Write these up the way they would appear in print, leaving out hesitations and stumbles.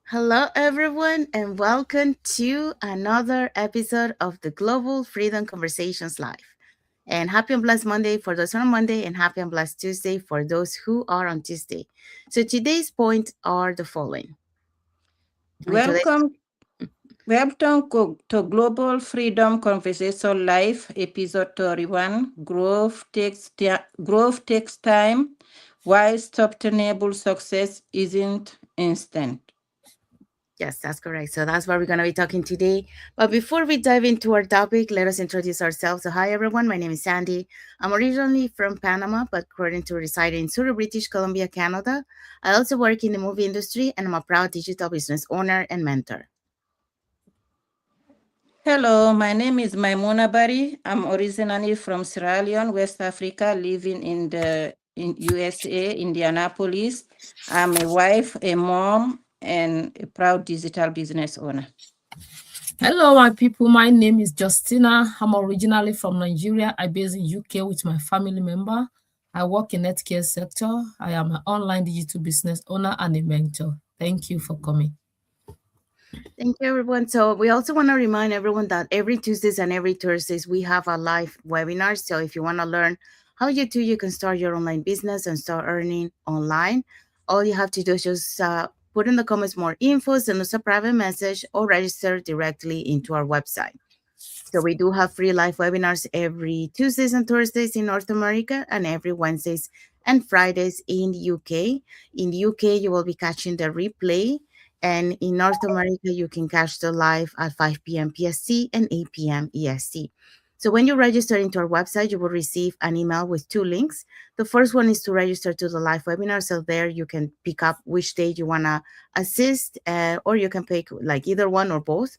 Hello, everyone, and welcome to another episode of the Global Freedom Conversations Live. And happy and blessed Monday for those on Monday, and happy and blessed Tuesday for those who are on Tuesday. So today's points are the following. And today, Welcome, welcome to Global Freedom Conversation Live, episode 31. Growth takes time. Why sustainable success isn't instant. yes, that's correct. So that's what we're going to be talking today. But before we dive into our topic, let us introduce ourselves. So, hi, everyone. My name is Sandy. I'm originally from Panama, but currently residing in Surrey, British Columbia, Canada. I also work in the movie industry, and I'm a proud digital business owner and mentor. Hello, my name is Maimuna Bari. I'm originally from Sierra Leone, West Africa, living in USA, Indianapolis. I'm a wife, a mom, and a proud digital business owner. Hello, my people. My name is Justina. I'm originally from Nigeria. I based in UK with my family member. I work in healthcare sector. I am an online digital business owner and a mentor. Thank you for coming. Thank you, everyone. So we also want to remind everyone that every Tuesdays and every Thursdays we have a live webinar. So if you want to learn how you can start your online business and start earning online, all you have to do is just put in the comments more info, send us a private message, or register directly into our website. So we do have free live webinars every Tuesdays and Thursdays in North America and every Wednesdays and Fridays in the UK. In the UK, you will be catching the replay. And in North America, you can catch the live at 5 p.m. PST and 8 p.m. EST. So when you register into our website, you will receive an email with two links. The first one is to register to the live webinar. So there you can pick up which day you want to assist, or you can pick like either one or both.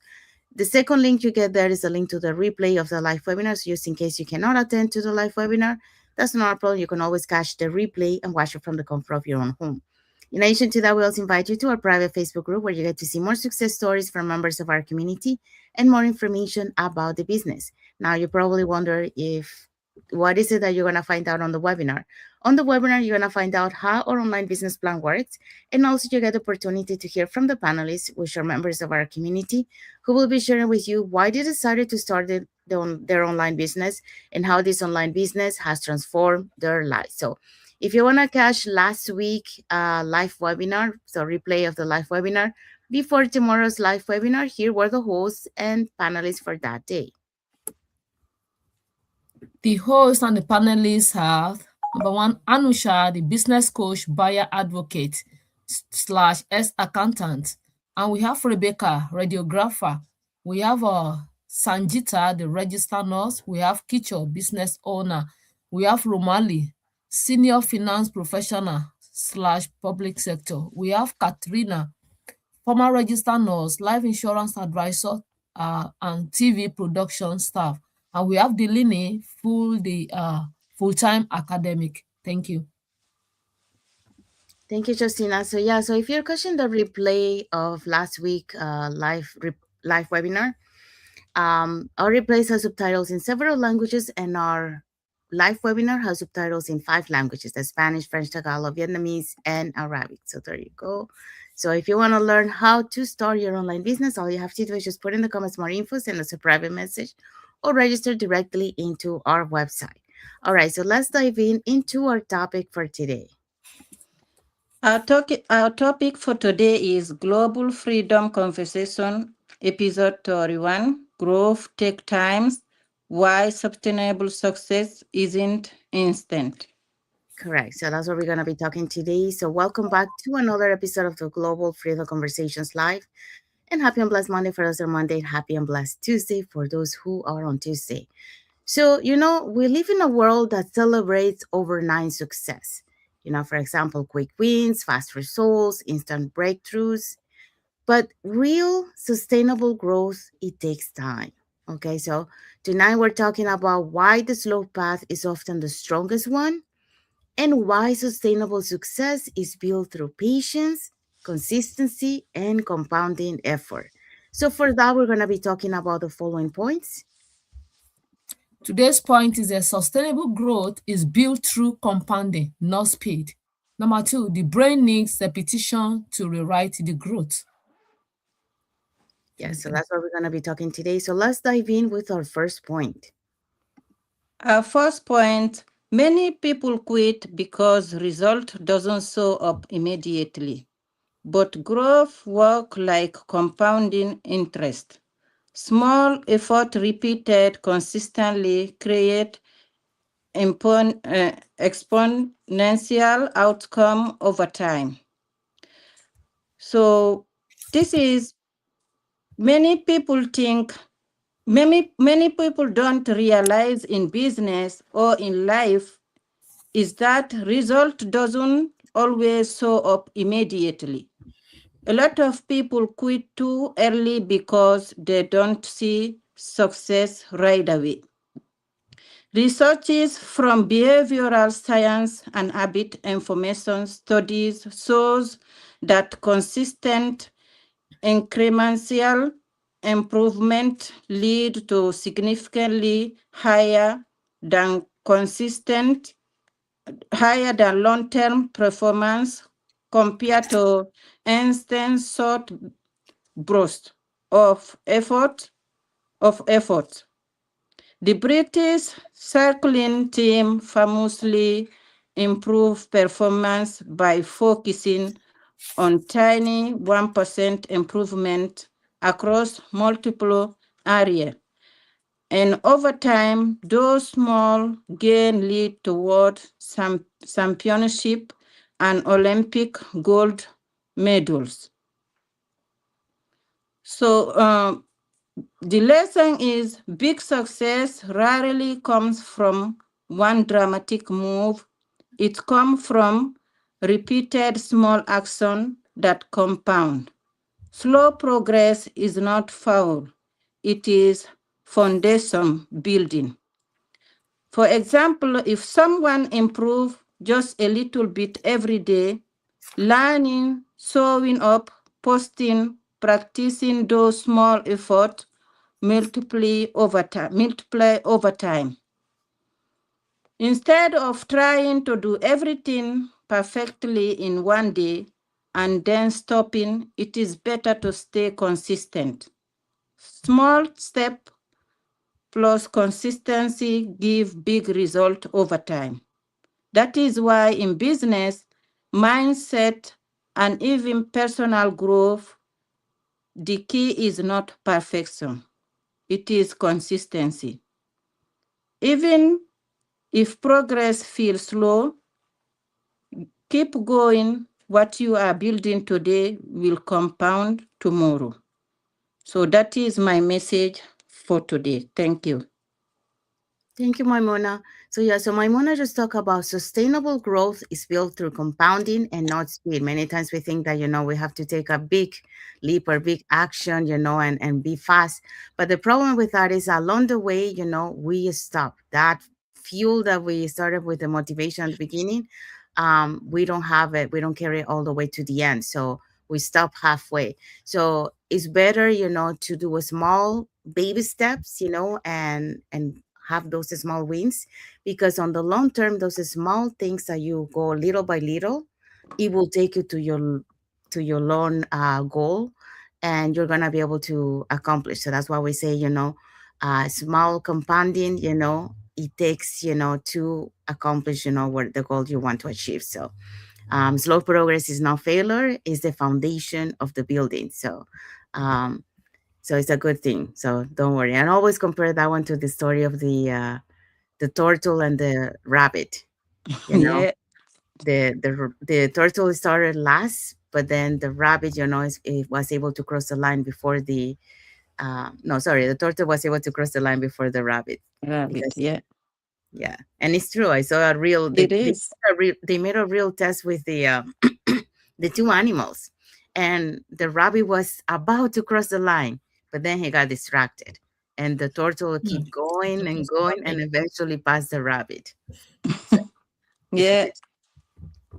The second link you get there is a link to the replay of the live webinar. So just in case you cannot attend to the live webinar, that's not a problem. You can always catch the replay and watch it from the comfort of your own home. In addition to that, we also invite you to our private Facebook group where you get to see more success stories from members of our community and more information about the business. Now, you probably wonder if what is it that you're going to find out on the webinar? On the webinar, you're going to find out how our online business plan works, and also you get the opportunity to hear from the panelists, which are members of our community, who will be sharing with you why they decided to start their online business and how this online business has transformed their lives. So if you want to catch last week live webinar, so replay of the live webinar, before tomorrow's live webinar, here were the hosts and panelists for that day. The host and the panelists have number one, Anusha, the business coach, buyer advocate slash S accountant. And we have Rebecca, radiographer. We have Sanjita, the registered nurse. We have Kicho, business owner. We have Romali, senior finance professional slash public sector. We have Katrina, former registered nurse, life insurance advisor, and TV production staff. And we have Delaney, full-time academic. Thank you. Thank you, Justina. So yeah, so if you're catching the replay of last week live webinar, our replays have subtitles in several languages, and our live webinar has subtitles in 5 languages: the Spanish, French, Tagalog, Vietnamese, and Arabic. So there you go. So if you want to learn how to start your online business, all you have to do is just put in the comments more info, send us a private message, or register directly into our website. All right, so let's dive into our topic for today. Our topic for today is Global Freedom Conversation, episode 31, Growth Take Times, Why Sustainable Success Isn't Instant. Correct. So that's what we're going to be talking today. So welcome back to another episode of the Global Freedom Conversations Live. And happy and blessed Monday for us on Monday. Happy and blessed Tuesday for those who are on Tuesday. So, we live in a world that celebrates overnight success. For example, quick wins, fast results, instant breakthroughs. But real sustainable growth, it takes time. Okay, so tonight we're talking about why the slow path is often the strongest one and why sustainable success is built through patience, consistency, and compounding effort. So, for that, we're going to be talking about the following points. Today's point is that sustainable growth is built through compounding, not speed. Number two, the brain needs repetition to rewrite the growth. Yeah, so Okay. that's what we're going to be talking today. So let's dive in with our first point. Our first point, many people quit because result doesn't show up immediately, but growth work like compounding interest. Small effort repeated consistently create exponential outcome over time. So this is many people think many people don't realize in business or in life is that result doesn't always show up immediately. A lot of people quit too early because they don't see success right away. Researches from behavioral science and habit information studies shows that consistent incremental improvement lead to significantly consistent higher than long-term performance compared to instant short bursts of effort. The British cycling team famously improved performance by focusing on tiny 1% improvement across multiple areas. And over time, those small gains lead toward some championship and Olympic gold medals. So the lesson is big success rarely comes from one dramatic move. It comes from repeated small action that compound. Slow progress is not foul. It is foundation building. For example, if someone improves just a little bit every day, learning, showing up, posting, practicing those small efforts multiply over time. Instead of trying to do everything perfectly in one day and then stopping, it is better to stay consistent. Small step plus consistency give big result over time. That is why in business, mindset, and even personal growth, the key is not perfection, it is consistency. Even if progress feels slow, keep going. What you are building today will compound tomorrow. So that is my message for today. Thank you. Thank you, Maimona. So Maimona just talked about sustainable growth is built through compounding and not speed. Many times we think that, we have to take a big leap or big action, and be fast. But the problem with that is along the way, we stop. That fuel that we started with the motivation at the beginning, we don't have it. We don't carry it all the way to the end. So we stop halfway. So it's better, to do a small baby steps, and have those small wins, because on the long term, those small things that you go little by little, it will take you to your long goal, and you're gonna be able to accomplish. So that's why we say, small compounding, it takes, to accomplish, what the goal you want to achieve. So slow progress is not failure, is the foundation of the building. So it's a good thing. So don't worry. And always compare that one to the story of the turtle and the rabbit. You know, Yeah, the turtle started last, but then the rabbit, it was able to cross the line before the. No, sorry, the turtle was able to cross the line before the rabbit, rabbit. because Yeah, yeah, and it's true. I saw a real. it is. They made a real test with the the two animals, and the rabbit was about to cross the line, but then he got distracted, and the turtle Hmm. keep going That and is going, and perfect. eventually passed the rabbit. So it's Yeah,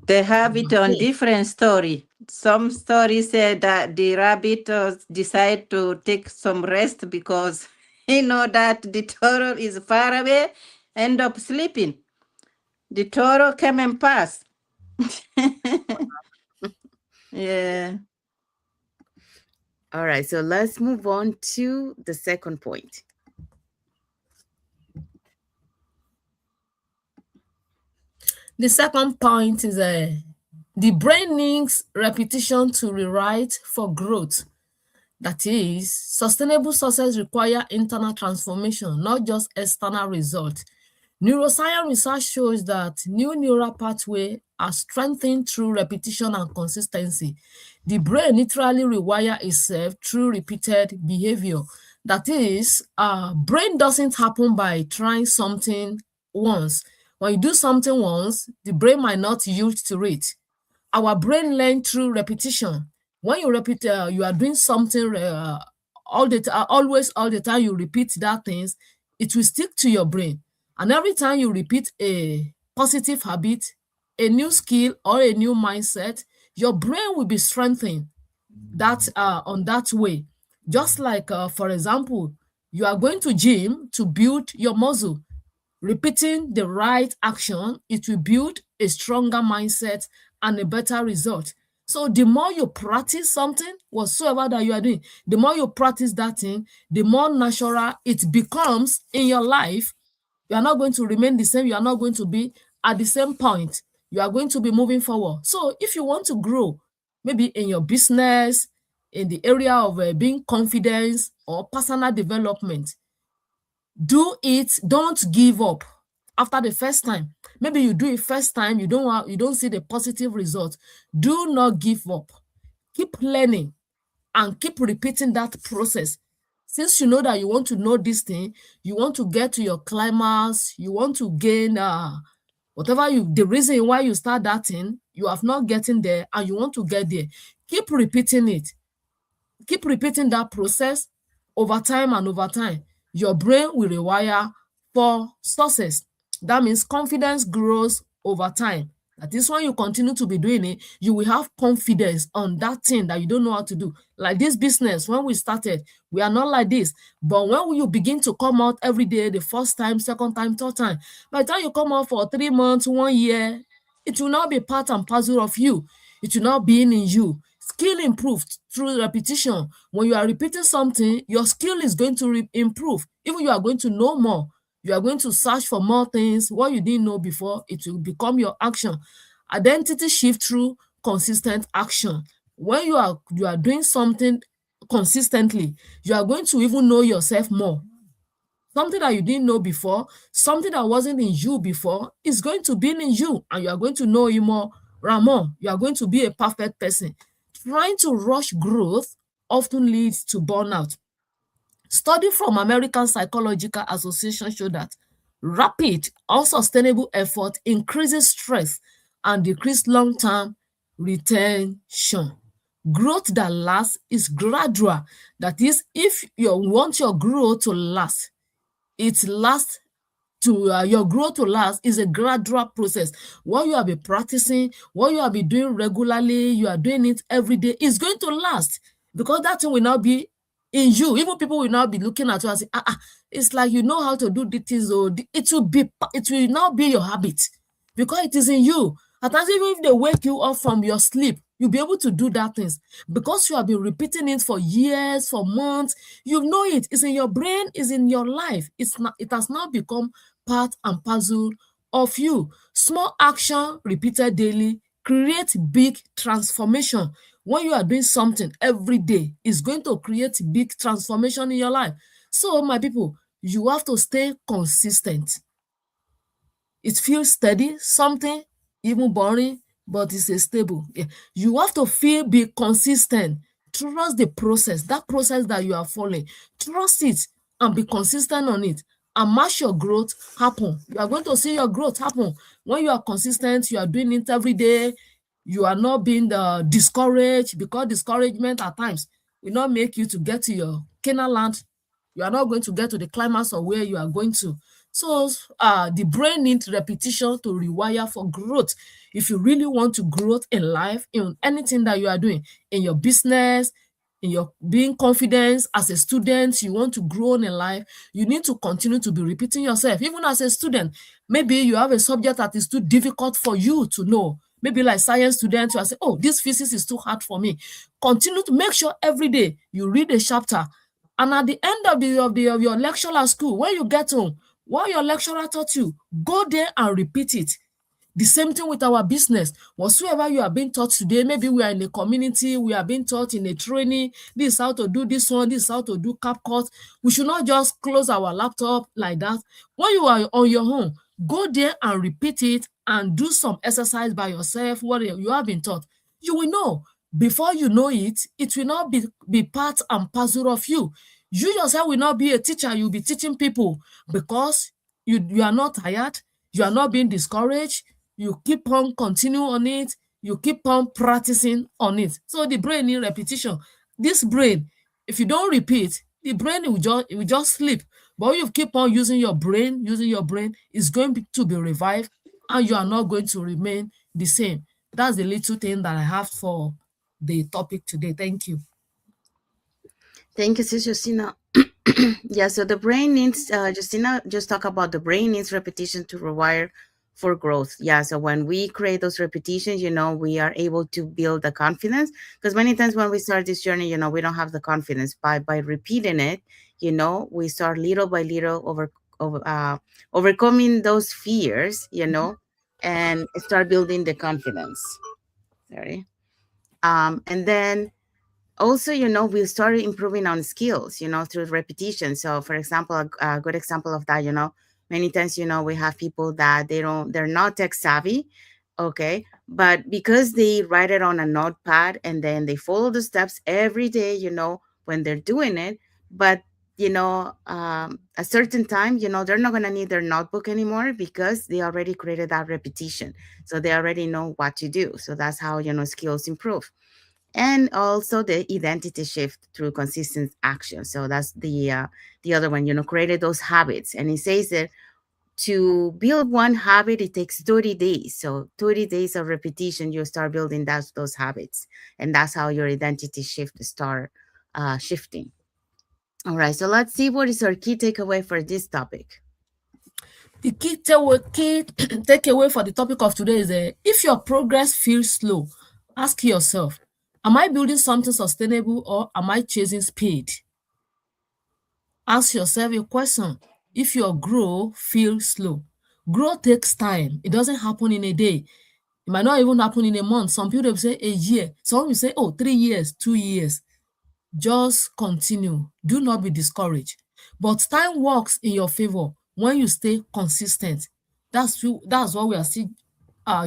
they have it on Okay. different story. Some stories say that the rabbit decide to take some rest because he know that the turtle is far away, end up sleeping. The turtle came and passed. Yeah, All right, so let's move on to the second point. The second point is the brain needs repetition to rewrite for growth. That is, sustainable success require internal transformation, not just external results. Neuroscience research shows that new neural pathways are strengthened through repetition and consistency. The brain literally rewires itself through repeated behavior. That is, brain doesn't happen by trying something once. When you do something once, the brain might not used to it. Our brain learn through repetition. When you repeat, you are doing something always all the time. You repeat that things, it will stick to your brain. And every time you repeat a positive habit, a new skill or a new mindset, your brain will be strengthened that on that way. Just like, for example, you are going to gym to build your muscle. Repeating the right action, it will build a stronger mindset and a better result. So the more you practice something, whatsoever that you are doing, the more you practice that thing, the more natural it becomes in your life. You are not going to remain the same. You are not going to be at the same point. You are going to be moving forward. So if you want to grow, maybe in your business, in the area of being confidence or personal development, do it, don't give up after the first time. Maybe you do it first time, you don't see the positive result. Do not give up. Keep learning and keep repeating that process. Since you know that you want to know this thing, you want to get to your climax, you want to gain whatever you the reason why you start that thing, you have not getting there and you want to get there. Keep repeating it. Keep repeating that process over time and over time. Your brain will rewire for success. That means confidence grows over time. That is when you continue to be doing it, you will have confidence on that thing that you don't know how to do. Like this business, when we started, we are not like this. But when you begin to come out every day, the first time, second time, third time, by the time you come out for 3 months, 1 year, it will not be part and parcel of you. It will not be in you. Skill improved through repetition. When you are repeating something, your skill is going to improve. Even you are going to know more. You are going to search for more things. What you didn't know before, it will become your action. Identity shift through consistent action. When you are doing something consistently, you are going to even know yourself more. Something that you didn't know before, something that wasn't in you before, is going to be in you, and you are going to know you more. Ramon, you are going to be a perfect person. Trying to rush growth often leads to burnout. Study from American Psychological Association show that rapid, unsustainable effort increases stress and decrease long-term retention. Growth that lasts is gradual. That is, if you want your growth to last, it lasts to your growth to last is a gradual process. What you have been practicing, what you have been doing regularly, you are doing it every day, is going to last because that thing will now be in you. Even people will now be looking at you and say, it's like you know how to do this thing. So it will now be your habit because it is in you. At times, even if they wake you up from your sleep, you'll be able to do that things because you have been repeating it for years, for months. You know it. It's in your brain. It's in your life. It's not. It has now become part and parcel of you. Small action repeated daily create big transformation. When you are doing something every day, it's going to create big transformation in your life. So, my people, you have to stay consistent. It feels steady, something even boring, but it's a stable. Yeah. You have to be consistent. Trust the process, that process that you are following. Trust it and be consistent on it. And watch your growth happen. You are going to see your growth happen. When you are consistent, you are doing it every day. You are not being discouraged, because discouragement at times will not make you to get to your Canaan land. You are not going to get to the climax of where you are going to. So the brain needs repetition to rewire for growth. If you really want to grow in life, in anything that you are doing, in your business, in your being confident as a student, you want to grow in life, you need to continue to be repeating yourself. Even as a student, maybe you have a subject that is too difficult for you to know. Maybe like science students, you are saying, oh, this physics is too hard for me. Continue to make sure every day you read a chapter. And at the end of your lecture at school, when you get home, what your lecturer taught you, go there and repeat it. The same thing with our business. Whatsoever you are being taught today, maybe we are in a community, we are being taught in a training, this is how to do this one, this is how to do CapCut. We should not just close our laptop like that. When you are on your own, go there and repeat it and do some exercise by yourself, what you have been taught. You will know. Before you know it, it will not be part and parcel of you. You yourself will not be a teacher, you'll be teaching people because you are not tired, you are not being discouraged, you keep on continue on it, you keep on practicing on it. So the brain need repetition. This brain, if you don't repeat, the brain will just sleep. But if you keep on using your brain, it's going to be revived and you are not going to remain the same. That's the little thing that I have for the topic today. Thank you. Thank you, Sis Justina. Yeah, so the brain needs, Justina just talk about the brain needs repetition to rewire for growth. Yeah, so when we create those repetitions, we are able to build the confidence, because many times when we start this journey, we don't have the confidence. By repeating it, we start little by little overcoming those fears, and start building the confidence. Sorry. And then also, we started improving on skills, through repetition. So for example, a good example of that, many times, we have people that they're not tech savvy. Okay, but because they write it on a notepad and then they follow the steps every day, when they're doing it. But a certain time, they're not going to need their notebook anymore because they already created that repetition, so they already know what to do. So that's how, skills improve. And also the identity shift through consistent action. So that's the other one, created those habits. And it says that to build one habit, it takes 30 days. So 30 days of repetition, you start building those habits, and that's how your identity shift start shifting. All right, so let's see what is our key takeaway for this topic. The key takeaway for the topic of today is if your progress feels slow, ask yourself, am I building something sustainable or am I chasing speed? Ask yourself a question. If your growth feels slow, growth takes time. It doesn't happen in a day. It might not even happen in a month. Some people will say a year. Some will say, oh, 3 years, 2 years. Just continue. Do not be discouraged. But time works in your favor when you stay consistent. That's what we are still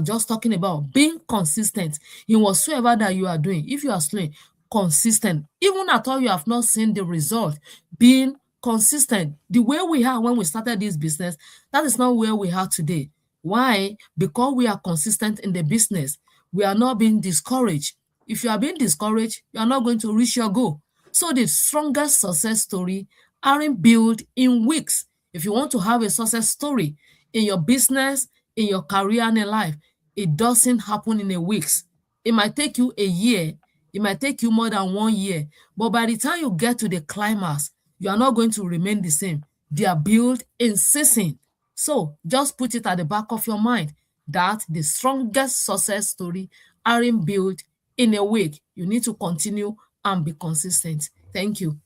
just talking about. Being consistent in whatsoever that you are doing. If you are slow, consistent. Even at all you have not seen the result, being consistent. The way we are when we started this business, that is not where we are today. Why? Because we are consistent in the business. We are not being discouraged. If you are being discouraged, you are not going to reach your goal. So the strongest success story aren't built in weeks. If you want to have a success story in your business, in your career and in life, it doesn't happen in a weeks. It might take you a year. It might take you more than 1 year. But by the time you get to the climax, you are not going to remain the same. They are built in season. So just put it at the back of your mind that the strongest success story aren't built in a week. You need to continue and be consistent. Thank you.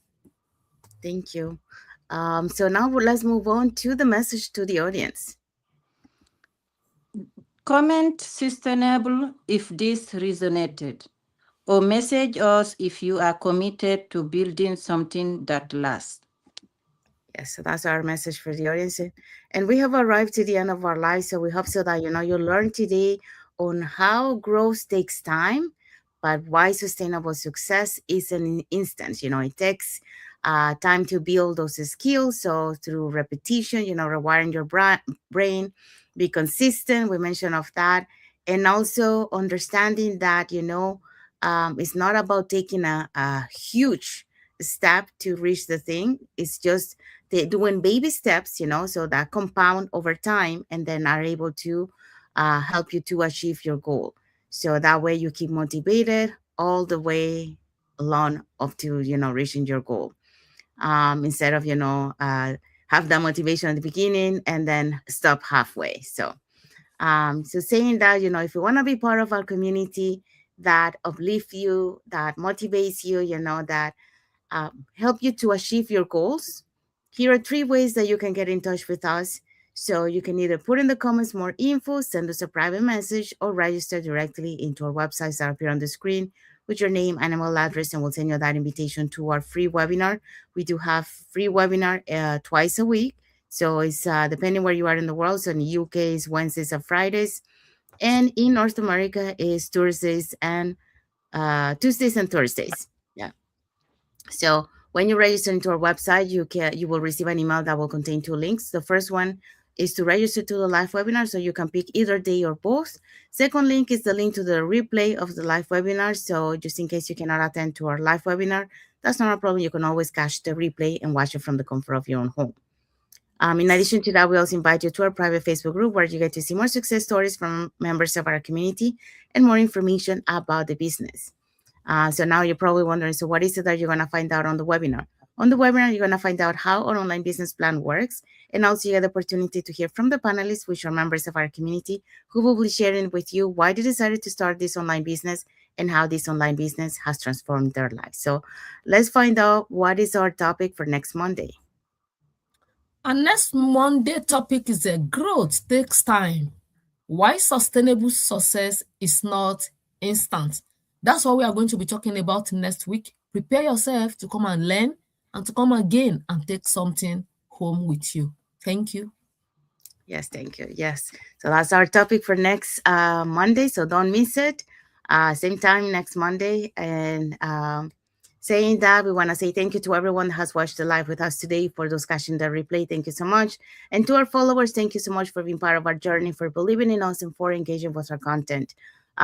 Thank you. So now let's move on to the message to the audience. Comment sustainable if this resonated, or message us if you are committed to building something that lasts. Yes, so that's our message for the audience. And we have arrived to the end of our life. So we hope so that you learn today on how growth takes time, but why sustainable success is an instant. It takes time to build those skills. So through repetition, rewiring your brain, be consistent. We mentioned of that. And also understanding that, it's not about taking a huge step to reach the thing. It's just they're doing baby steps, so that compound over time and then are able to help you to achieve your goal. So that way you keep motivated all the way along up to, reaching your goal. Instead of, have that motivation at the beginning and then stop halfway. So So saying that, if you want to be part of our community that uplift you, that motivates you, that help you to achieve your goals, here are three ways that you can get in touch with us. So you can either put in the comments more info, send us a private message, or register directly into our websites that appear on the screen with your name and email address, and we'll send you that invitation to our free webinar. We do have free webinar twice a week. So it's depending where you are in the world. So in the UK is Wednesdays and Fridays, and in North America is Tuesdays and Thursdays. Yeah. So when you register into our website, you will receive an email that will contain two links. The first one is to register to the live webinar, so you can pick either day or both. Second link is the link to the replay of the live webinar. So just in case you cannot attend to our live webinar, that's not a problem. You can always catch the replay and watch it from the comfort of your own home. In addition to that, we also invite you to our private Facebook group where you get to see more success stories from members of our community and more information about the business. So now you're probably wondering, so what is it that you're going to find out on the webinar? On the webinar, you're going to find out how our online business plan works, and also you get the opportunity to hear from the panelists, which are members of our community, who will be sharing with you why they decided to start this online business and how this online business has transformed their lives. So let's find out what is our topic for next Monday. Our next Monday topic is a growth takes time. Why sustainable success is not instant. That's what we are going to be talking about next week. Prepare yourself to come and learn and to come again and take something home with you. Thank you. Yes, thank you. Yes. So that's our topic for next Monday. So don't miss it. Same time next Monday. And saying that, we want to say thank you to everyone that has watched the live with us today. For those catching the replay, thank you so much. And to our followers, thank you so much for being part of our journey, for believing in us, and for engaging with our content.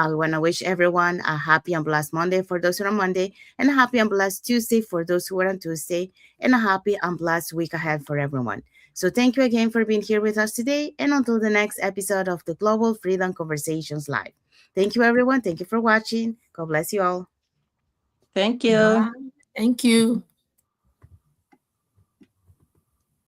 We want to wish everyone a happy and blessed Monday for those who are on Monday, and a happy and blessed Tuesday for those who are on Tuesday, and a happy and blessed week ahead for everyone. So thank you again for being here with us today, and until the next episode of the Global Freedom Conversations Live. Thank you, everyone. Thank you for watching. God bless you all. Thank Bye. you. Thank you.